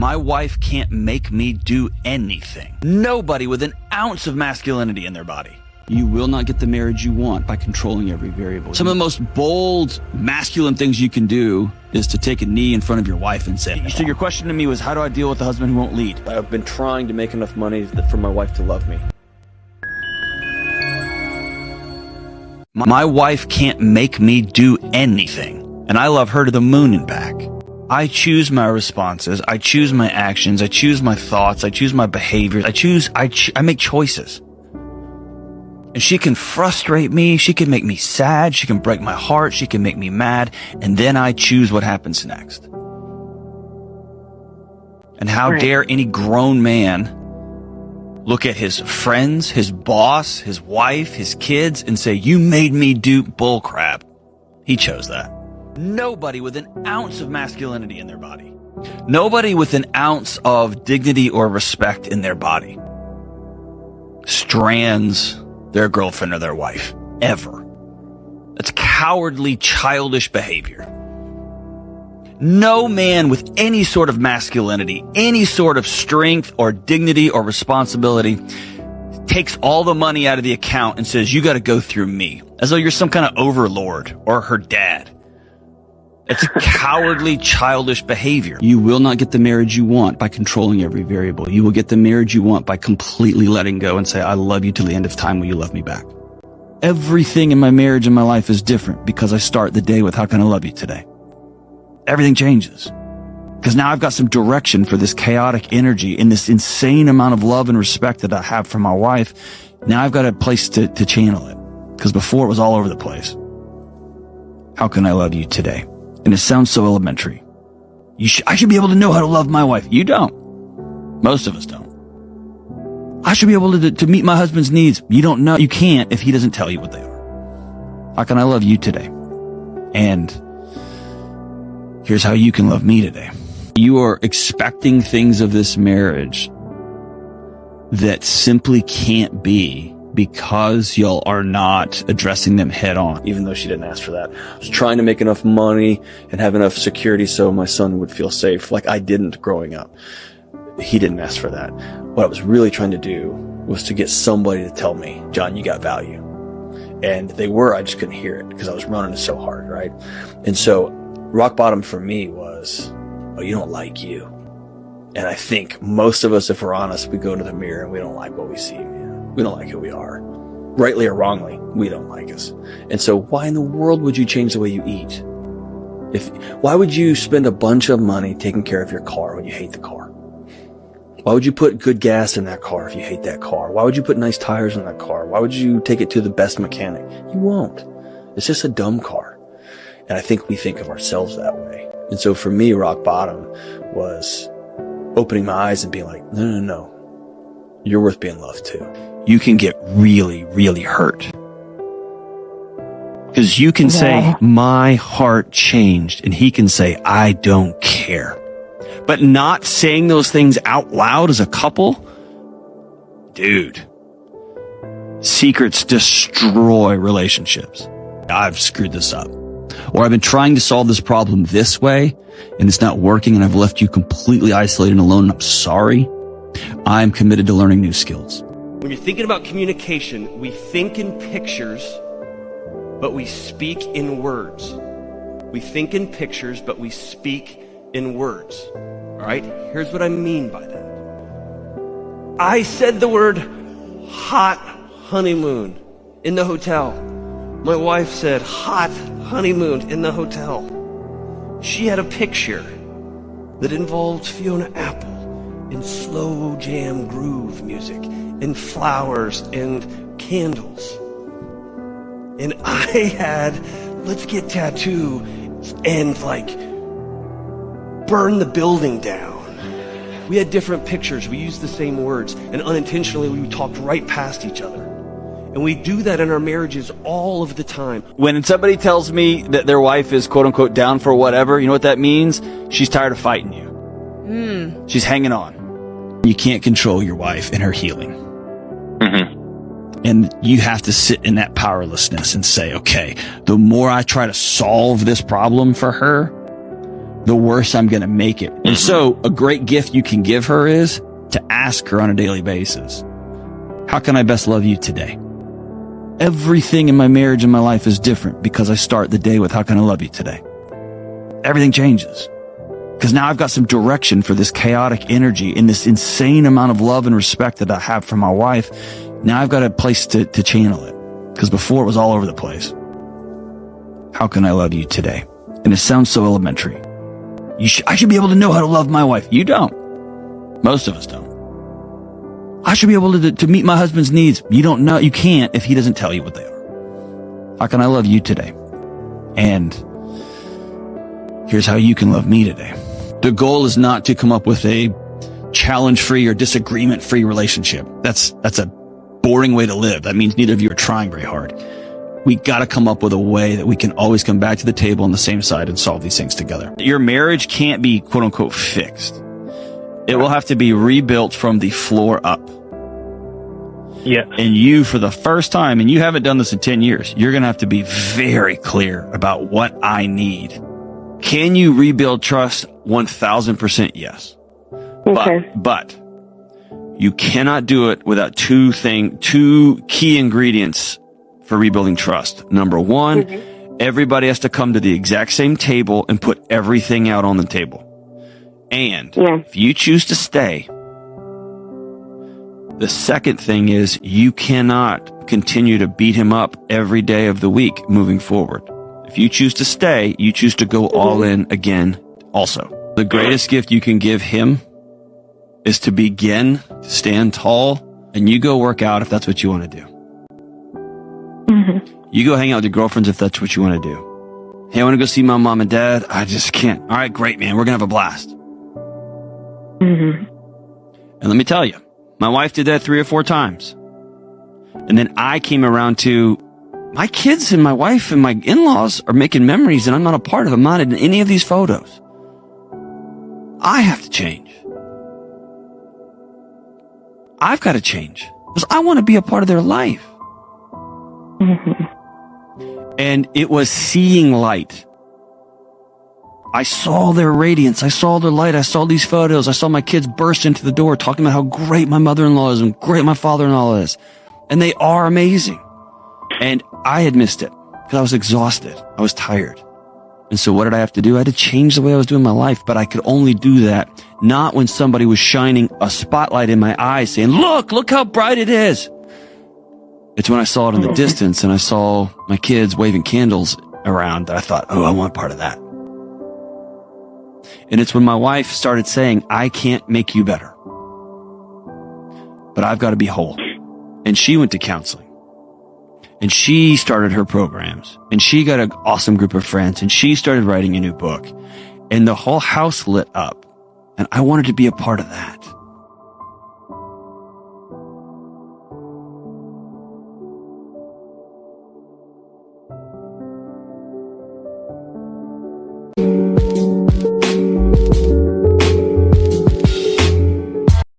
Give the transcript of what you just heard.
My wife can't make me do anything. Nobody with an ounce of masculinity in their body. You will not get the marriage you want by controlling every variable. Some of the most bold, masculine things you can do is to take a knee in front of your wife and say, So your question to me was, how do I deal with the husband who won't lead? I've been trying to make enough money for my wife to love me. My wife can't make me do anything, and I love her to the moon and back. I choose my responses, I choose my actions, I choose my thoughts, I choose my behaviors, I make choices. And she can frustrate me, she can make me sad, she can break my heart, she can make me mad, and then I choose what happens next. And how dare any grown man look at his friends, his boss, his wife, his kids, and say, you made me do bullcrap. He chose that. Nobody with an ounce of masculinity in their body. Nobody with an ounce of dignity or respect in their body strands their girlfriend or their wife. Ever. That's cowardly, childish behavior. No man with any sort of masculinity, any sort of strength or dignity or responsibility takes all the money out of the account and says, you got to go through me, as though you're some kind of overlord or her dad. It's cowardly, childish behavior. You will not get the marriage you want by controlling every variable. You will get the marriage you want by completely letting go and say, I love you till the end of time. Will you love me back? Everything in my marriage and my life is different because I start the day with, how can I love you today? Everything changes. Because now I've got some direction for this chaotic energy and this insane amount of love and respect that I have for my wife. Now I've got a place to channel it. Because before it was all over the place. How can I love you today? And it sounds so elementary. I should be able to know how to love my wife. You don't. Most of us don't. I should be able to meet my husband's needs. You don't know. You can't if he doesn't tell you what they are. How can I love you today? And here's how you can love me today. You are expecting things of this marriage that simply can't be because y'all are not addressing them head on. Even though she didn't ask for that. I was trying to make enough money and have enough security so my son would feel safe, like I didn't growing up. He didn't ask for that. What I was really trying to do was to get somebody to tell me, John, you got value. And they were, I just couldn't hear it because I was running so hard, right? And so rock bottom for me was, oh, you don't like you. And I think most of us, if we're honest, we go into the mirror and we don't like what we see, man. We don't like who we are. Rightly or wrongly, we don't like us. And so why in the world would you change the way you eat? Why would you spend a bunch of money taking care of your car when you hate the car? Why would you put good gas in that car if you hate that car? Why would you put nice tires in that car? Why would you take it to the best mechanic? You won't. It's just a dumb car. And I think we think of ourselves that way. And so for me, rock bottom was opening my eyes and being like, no. You're worth being loved too. You can get really, really hurt. Because you can say, my heart changed, and he can say, I don't care. But not saying those things out loud as a couple, dude, secrets destroy relationships. I've screwed this up. Or I've been trying to solve this problem this way, and it's not working, and I've left you completely isolated and alone, and I'm sorry. I'm committed to learning new skills. When you're thinking about communication, we think in pictures, but we speak in words. We think in pictures, but we speak in words. All right? Here's what I mean by that. I said the word hot honeymoon in the hotel. My wife said hot honeymoon in the hotel. She had a picture that involved Fiona Apple in slow jam groove music, and flowers and candles. And I had, let's get tattoo and like burn the building down. We had different pictures. We used the same words, and unintentionally we talked right past each other. And we do that in our marriages all of the time. When somebody tells me that their wife is quote unquote down for whatever, you know what that means? She's tired of fighting you. She's hanging on. You can't control your wife and her healing. And you have to sit in that powerlessness and say, okay, the more I try to solve this problem for her, the worse I'm going to make it. And so a great gift you can give her is to ask her on a daily basis, how can I best love you today? Everything in my marriage and my life is different because I start the day with, how can I love you today? Everything changes because now I've got some direction for this chaotic energy and this insane amount of love and respect that I have for my wife. Now I've got a place to channel it because before it was all over the place. How can I love you today? And it sounds so elementary. I should be able to know how to love my wife. You don't. Most of us don't. I should be able to meet my husband's needs. You don't know. You can't if he doesn't tell you what they are. How can I love you today? And here's how you can love me today. The goal is not to come up with a challenge-free or disagreement-free relationship. That's a boring way to live. That means neither of you are trying very hard. We got to come up with a way that we can always come back to the table on the same side and solve these things together. Your marriage can't be quote unquote fixed. It will have to be rebuilt from the floor up. Yeah. And you, for the first time, and you haven't done this in 10 years, you're going to have to be very clear about what I need. Can you rebuild trust? 1000% yes. Okay. But you cannot do it without two key ingredients for rebuilding trust. Number one, everybody has to come to the exact same table and put everything out on the table. And if you choose to stay, the second thing is you cannot continue to beat him up every day of the week moving forward. If you choose to stay, you choose to go all in again also. The greatest gift you can give him is to begin to stand tall, and you go work out if that's what you want to do. You go hang out with your girlfriends if that's what you want to do. Hey, I want to go see my mom and dad. I just can't. All right, great, man. We're going to have a blast. And let me tell you, my wife did that 3 or 4 times. And then I came around to my kids and my wife and my in-laws are making memories and I'm not a part of them. I'm not in any of these photos. I have to change. I've got to change because I want to be a part of their life. And it was seeing light. I saw their radiance. I saw their light. I saw these photos. I saw my kids burst into the door talking about how great my mother-in-law is and great my father-in-law is. And they are amazing. And I had missed it because I was exhausted. I was tired. And so what did I have to do? I had to change the way I was doing my life, but I could only do that not when somebody was shining a spotlight in my eyes saying, look how bright it is. It's when I saw it in the distance and I saw my kids waving candles around that I thought, oh, I want part of that. And it's when my wife started saying, I can't make you better, but I've got to be whole. And she went to counseling and she started her programs and she got an awesome group of friends and she started writing a new book and the whole house lit up. And I wanted to be a part of that.